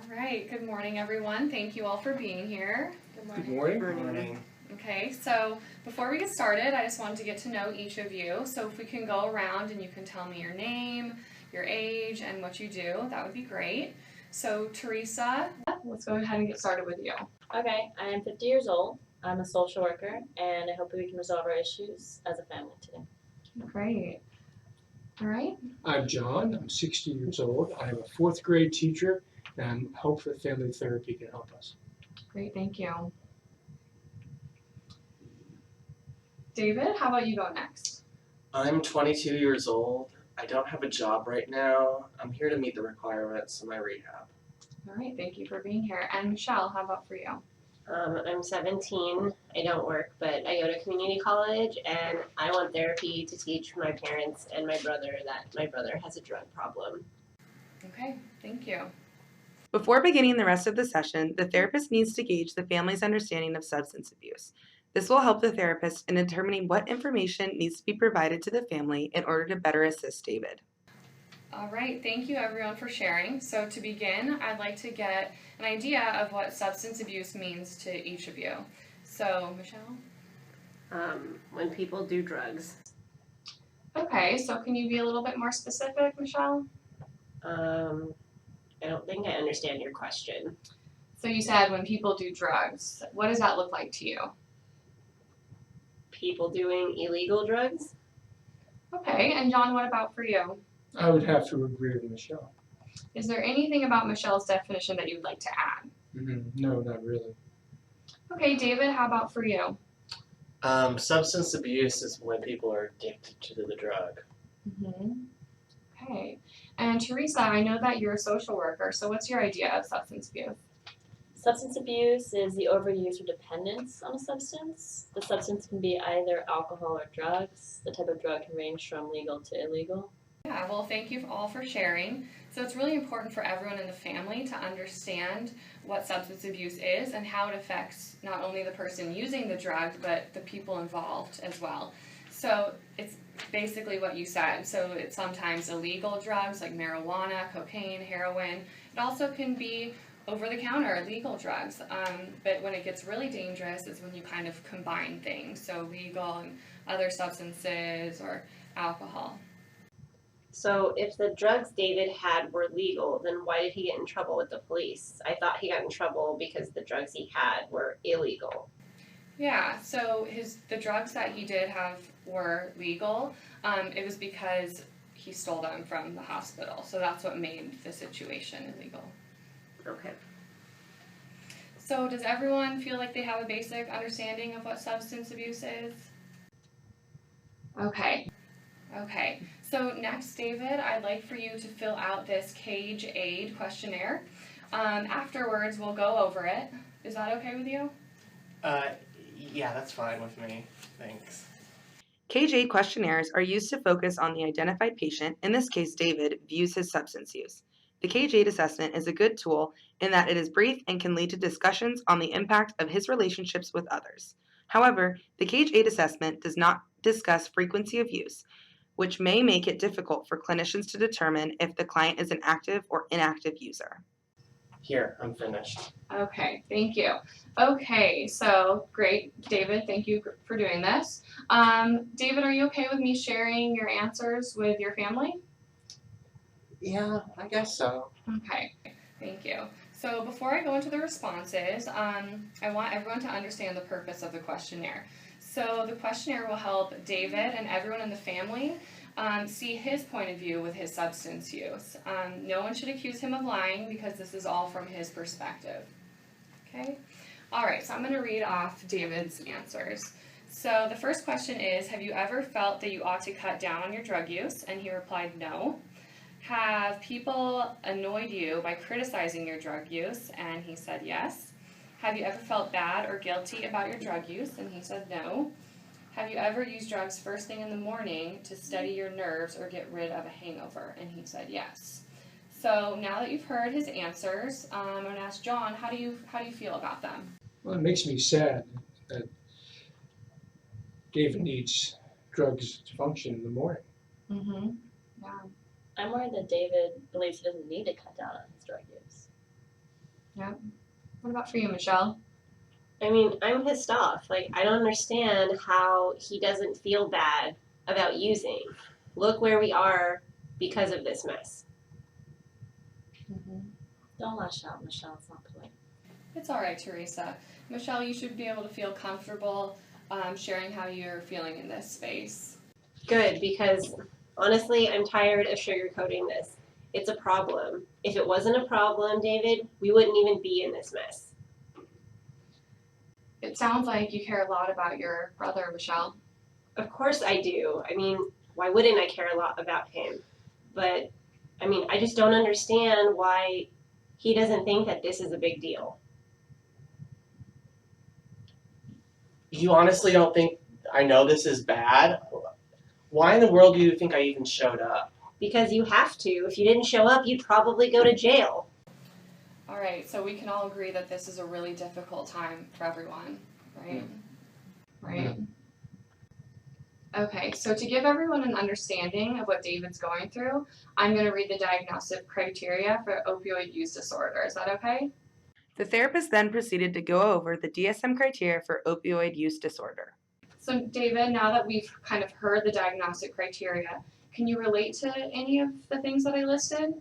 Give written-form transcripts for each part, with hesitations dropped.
All right, good morning, everyone. Thank you all for being here. Good morning. Good morning. Okay, so before we get started, I just wanted to get to know each of you. So if we can go around and you can tell me your name, your age, and what you do, that would be great. So Teresa, let's go ahead and get started with you. Okay, I am 50 years old. I'm a social worker, and I hope that we can resolve our issues as a family today. Great. All right. I'm John. I'm 60 years old. I'm a fourth grade teacher, and I hope that family therapy can help us. Great, thank you. David, how about you go next? I'm 22 years old. I don't have a job right now. I'm here to meet the requirements of my rehab. All right, thank you for being here. And Michelle, how about for you? I'm 17. I don't work, but I go to community college, and I want therapy to teach my parents and my brother that my brother has a drug problem. Okay, thank you. Before beginning the rest of the session, the therapist needs to gauge the family's understanding of substance abuse. This will help the therapist in determining what information needs to be provided to the family in order to better assist David. All right, thank you everyone for sharing. So to begin, I'd like to get an idea of what substance abuse means to each of you. So, Michelle? When people do drugs, Okay, so can you be a little bit more specific, Michelle? I don't think I understand your question. So you said when people do drugs, what does that look like to you? People doing illegal drugs? Okay, and John, what about for you? I would have to agree with Michelle. Is there anything about Michelle's definition that you'd like to add? No, not really. Okay, David, how about for you? Substance abuse is when people are addicted to the drug. Okay, and Teresa, I know that you're a social worker, so what's your idea of substance abuse? Substance abuse is the overuse or dependence on a substance. The substance can be either alcohol or drugs. The type of drug can range from legal to illegal. Yeah, well, thank you all for sharing. So it's really important for everyone in the family to understand what substance abuse is and how it affects not only the person using the drug, but the people involved as well. So it's basically what you said. So it's sometimes illegal drugs like marijuana, cocaine, heroin. It also can be over-the-counter legal drugs, but when it gets really dangerous is when you kind of combine things. So legal and other substances or alcohol. So if the drugs David had were legal, then why did he get in trouble with the police? I thought he got in trouble because the drugs he had were illegal. Yeah, so the drugs that he did have were legal. It was because he stole them from the hospital. So that's what made the situation illegal. Okay. So does everyone feel like they have a basic understanding of what substance abuse is? Okay. So next, David, I'd like for you to fill out this Cage Aid questionnaire. Afterwards, we'll go over it. Is that okay with you? Yeah, that's fine with me. Thanks. Cage Aid questionnaires are used to focus on the identified patient, in this case David, views his substance use. The Cage Aid assessment is a good tool in that it is brief and can lead to discussions on the impact of his relationships with others. However, the Cage Aid assessment does not discuss frequency of use, which may make it difficult for clinicians to determine if the client is an active or inactive user. Here, I'm finished. Okay, thank you. Okay, so great, David, thank you for doing this. David, are you okay with me sharing your answers with your family? Yeah, I guess so. Okay, thank you. So before I go into the responses, I want everyone to understand the purpose of the questionnaire. So the questionnaire will help David and everyone in the family see his point of view with his substance use. No one should accuse him of lying because this is all from his perspective. Okay? All right, so I'm going to read off David's answers. So the first question is, have you ever felt that you ought to cut down on your drug use? And he replied, no. Have people annoyed you by criticizing your drug use? And he said, yes. Have you ever felt bad or guilty about your drug use? And he said, no. Have you ever used drugs first thing in the morning to steady your nerves or get rid of a hangover? And he said, yes. So now that you've heard his answers, I'm going to ask John, how do you feel about them? Well, it makes me sad that David needs drugs to function in the morning. Mm-hmm. Yeah. I'm worried that David believes he doesn't need to cut down on his drug use. What about for you, Michelle? I mean, I'm pissed off. Like, I don't understand how he doesn't feel bad about using. Look where we are because of this mess. Don't lash out, Michelle. It's not polite. It's all right, Teresa. Michelle, you should be able to feel comfortable sharing how you're feeling in this space. Good, because honestly, I'm tired of sugarcoating this. It's a problem. If it wasn't a problem, David, we wouldn't even be in this mess. It sounds like you care a lot about your brother, Michelle. Of course I do. I mean, why wouldn't I care a lot about him? But, I mean, I just don't understand why he doesn't think that this is a big deal. You honestly don't think I know this is bad? Why in the world do you think I even showed up? Because you have to. If you didn't show up, you'd probably go to jail. All right, so we can all agree that this is a really difficult time for everyone, right? Right. Okay, so to give everyone an understanding of what David's going through, I'm going to read the diagnostic criteria for opioid use disorder. Is that okay? The therapist then proceeded to go over the DSM criteria for opioid use disorder. So David, now that we've kind of heard the diagnostic criteria, can you relate to any of the things that I listed?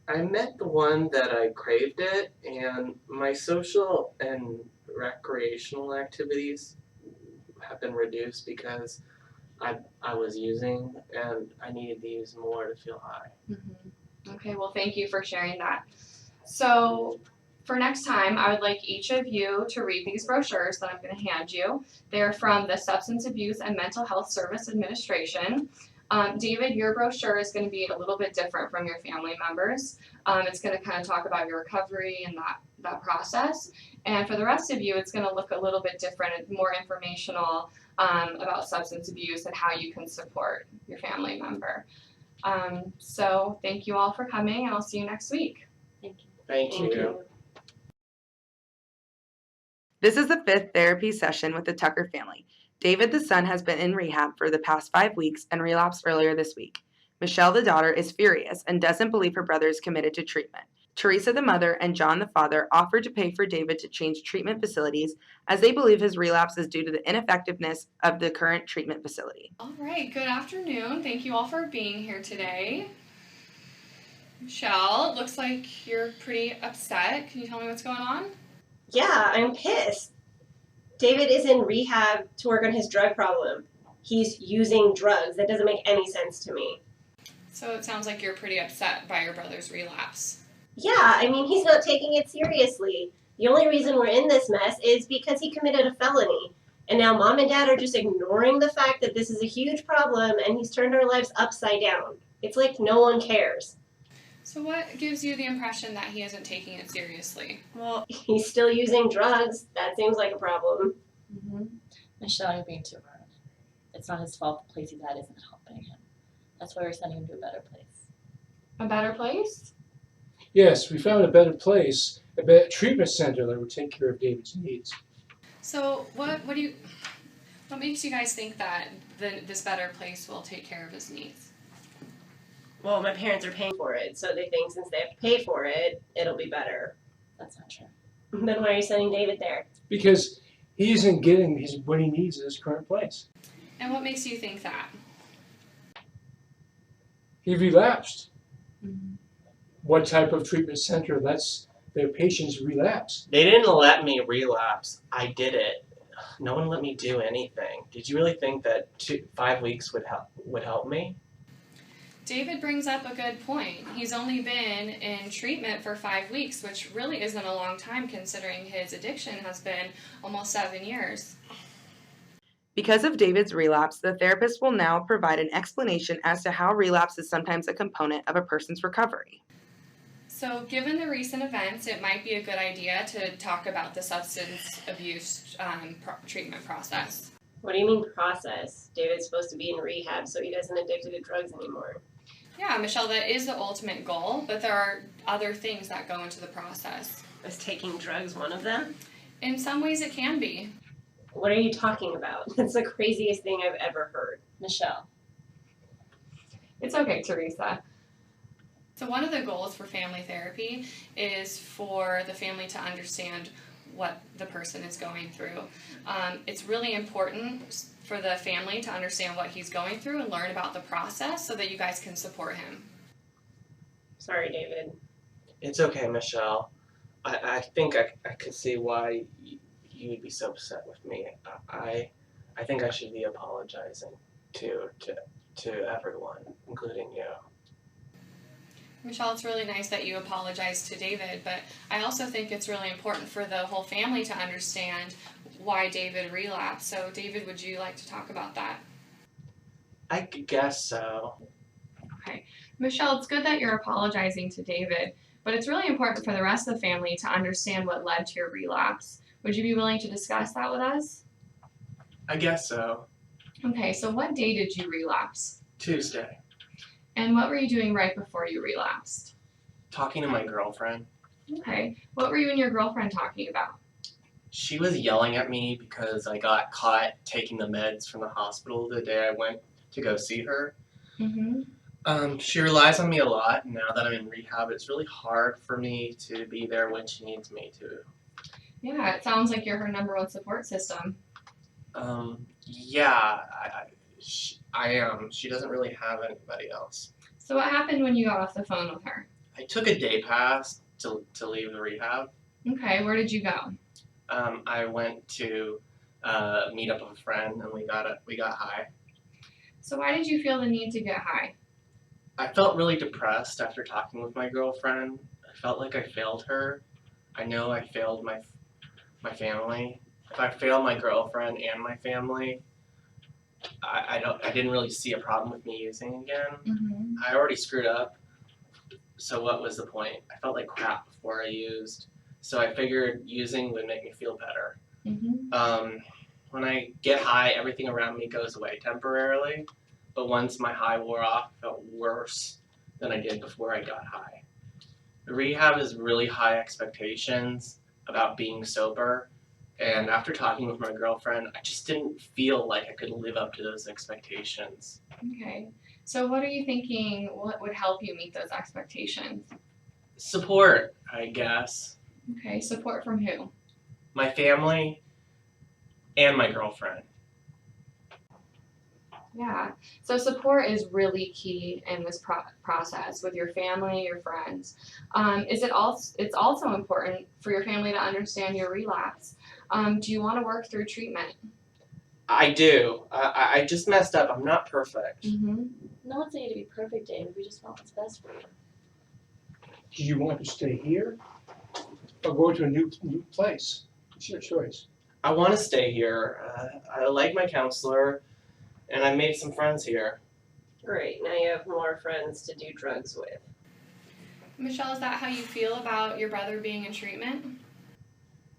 I met the one that I craved it, and my social and recreational activities have been reduced because I was using and I needed to use more to feel high. Okay, well, thank you for sharing that. So for next time, I would like each of you to read these brochures that I'm going to hand you. They're from the Substance Abuse and Mental Health Service Administration. David, your brochure is going to be a little bit different from your family members. It's going to kind of talk about your recovery and that process. And for the rest of you, it's going to look a little bit different, more informational about substance abuse and how you can support your family member. So thank you all for coming, and I'll see you next week. Thank you. Thank you. This is the 5th therapy session with the Tucker family. David, the son, has been in rehab for the past 5 weeks and relapsed earlier this week. Michelle, the daughter, is furious and doesn't believe her brother is committed to treatment. Teresa, the mother, and John, the father, offered to pay for David to change treatment facilities as they believe his relapse is due to the ineffectiveness of the current treatment facility. All right, good afternoon. Thank you all for being here today. Michelle, it looks like you're pretty upset. Can you tell me what's going on? Yeah, I'm pissed. David is in rehab to work on his drug problem. He's using drugs. That doesn't make any sense to me. So it sounds like you're pretty upset by your brother's relapse. Yeah, I mean, he's not taking it seriously. The only reason we're in this mess is because he committed a felony. And now mom and dad are just ignoring the fact that this is a huge problem and he's turned our lives upside down. It's like no one cares. So what gives you the impression that he isn't taking it seriously? Well, he's still using drugs. That seems like a problem. Michelle, you're being too hard on him. It's not his fault the place he's at isn't helping him. That's why we're sending him to a better place. A better place? Yes, we found a better place, a better treatment center that would take care of David's needs. So what makes you guys think that this better place will take care of his needs? Well, my parents are paying for it, so they think since they have to pay for it, it'll be better. That's not true. Then why are you sending David there? Because he isn't getting what he needs in his current place. And what makes you think that? He relapsed. What type of treatment center lets their patients relapse? They didn't let me relapse. I did it. No one let me do anything. Did you really think that 5 weeks would help me? David brings up a good point. He's only been in treatment for 5 weeks, which really isn't a long time considering his addiction has been almost 7 years. Because of David's relapse, the therapist will now provide an explanation as to how relapse is sometimes a component of a person's recovery. So given the recent events, it might be a good idea to talk about the substance abuse treatment process. What do you mean process? David's supposed to be in rehab so he doesn't addicted to drugs anymore. Yeah, Michelle, that is the ultimate goal, but there are other things that go into the process. Is taking drugs one of them? In some ways it can be. What are you talking about? That's the craziest thing I've ever heard. Michelle. It's okay, Teresa. So one of the goals for family therapy is for the family to understand what the person is going through. It's really important for the family to understand what he's going through and learn about the process so that you guys can support him. Sorry, David. It's okay, Michelle. I think I could see why you'd be so upset with me. I think I should be apologizing to everyone, including you. Michelle, it's really nice that you apologized to David, but I also think it's really important for the whole family to understand why David relapsed. So David, would you like to talk about that? I guess so. Okay. Michelle, it's good that you're apologizing to David, but it's really important for the rest of the family to understand what led to your relapse. Would you be willing to discuss that with us? I guess so. Okay, so what day did you relapse? Tuesday. And what were you doing right before you relapsed? Talking to my girlfriend. Okay, what were you and your girlfriend talking about? She was yelling at me because I got caught taking the meds from the hospital the day I went to go see her. She relies on me a lot, and now that I'm in rehab, it's really hard for me to be there when she needs me to. Yeah, it sounds like you're her number one support system. Yeah, I am. She doesn't really have anybody else. So what happened when you got off the phone with her? I took a day pass to leave the rehab. Okay, where did you go? I went to meet up with a friend, and we got high. So why did you feel the need to get high? I felt really depressed after talking with my girlfriend. I felt like I failed her. I know I failed my family. If I fail my girlfriend and my family, I didn't really see a problem with me using again. I already screwed up, so what was the point? I felt like crap before I used, so I figured using would make me feel better. When I get high, everything around me goes away temporarily, but once my high wore off, I felt worse than I did before I got high. The rehab is really high expectations about being sober, and after talking with my girlfriend, I just didn't feel like I could live up to those expectations. Okay, so what are you thinking, what would help you meet those expectations? Support, I guess. Okay, support from who? My family and my girlfriend. Yeah, so support is really key in this process with your family, your friends. It's also important for your family to understand your relapse. Do you want to work through treatment? I do. I just messed up. I'm not perfect. No one's saying you to be perfect, David. We just want what's best for you. Do you want to stay here or go to a new place? It's your choice. I want to stay here. I like my counselor, and I made some friends here. Great, now you have more friends to do drugs with. Michelle, is that how you feel about your brother being in treatment?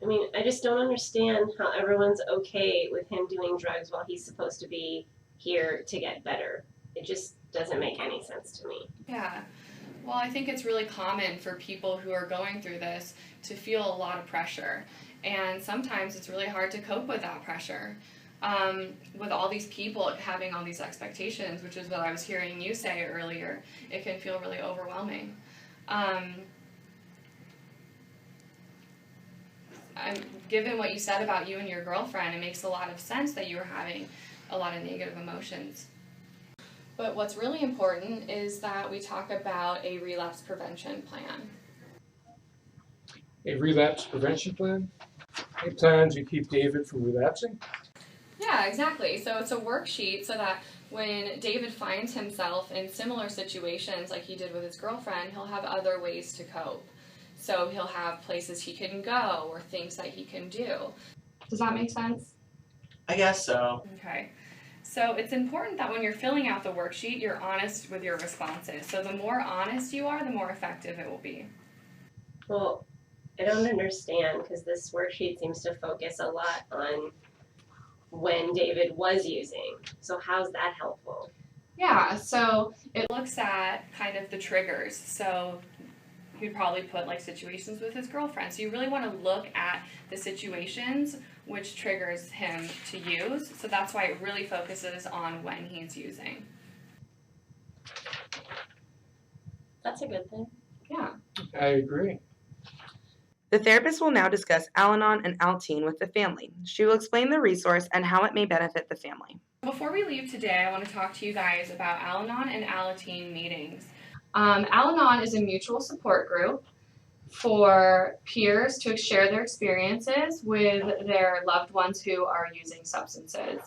I mean, I just don't understand how everyone's okay with him doing drugs while he's supposed to be here to get better. It just doesn't make any sense to me. Yeah. Well, I think it's really common for people who are going through this to feel a lot of pressure. And sometimes it's really hard to cope with that pressure. With all these people having all these expectations, which is what I was hearing you say earlier, it can feel really overwhelming. Given what you said about you and your girlfriend, it makes a lot of sense that you were having a lot of negative emotions. But what's really important is that we talk about a relapse prevention plan. A relapse prevention plan? Any plans to keep David from relapsing? Yeah, exactly. So it's a worksheet so that when David finds himself in similar situations like he did with his girlfriend, he'll have other ways to cope. So he'll have places he can go or things that he can do. Does that make sense? I guess so. Okay. So it's important that when you're filling out the worksheet, you're honest with your responses. So the more honest you are, the more effective it will be. Well, I don't understand because this worksheet seems to focus a lot on when David was using. So how's that helpful? Yeah, so it looks at kind of the triggers. So he'd probably put like situations with his girlfriend. So you really want to look at the situations which triggers him to use. So that's why it really focuses on when he's using. That's a good thing. Yeah. I agree. The therapist will now discuss Al-Anon and Alateen with the family. She will explain the resource and how it may benefit the family. Before we leave today, I want to talk to you guys about Al-Anon and Alateen meetings. Al-Anon is a mutual support group for peers to share their experiences with their loved ones who are using substances.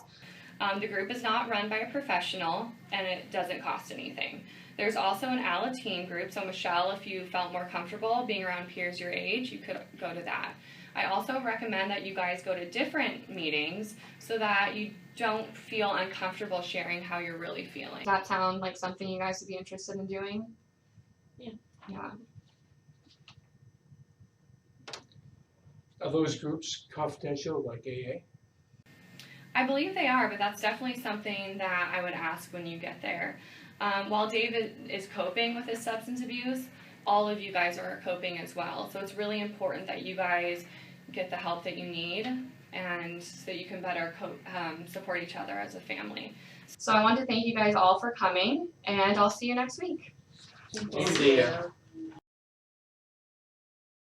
The group is not run by a professional and it doesn't cost anything. There's also an Alateen group, so Michelle, if you felt more comfortable being around peers your age, you could go to that. I also recommend that you guys go to different meetings so that you don't feel uncomfortable sharing how you're really feeling. Does that sound like something you guys would be interested in doing? Yeah. Yeah. Are those groups confidential, like AA? I believe they are, but that's definitely something that I would ask when you get there. While David is coping with his substance abuse, all of you guys are coping as well. So it's really important that you guys get the help that you need and so that you can better support each other as a family. So I want to thank you guys all for coming, and I'll see you next week. See ya.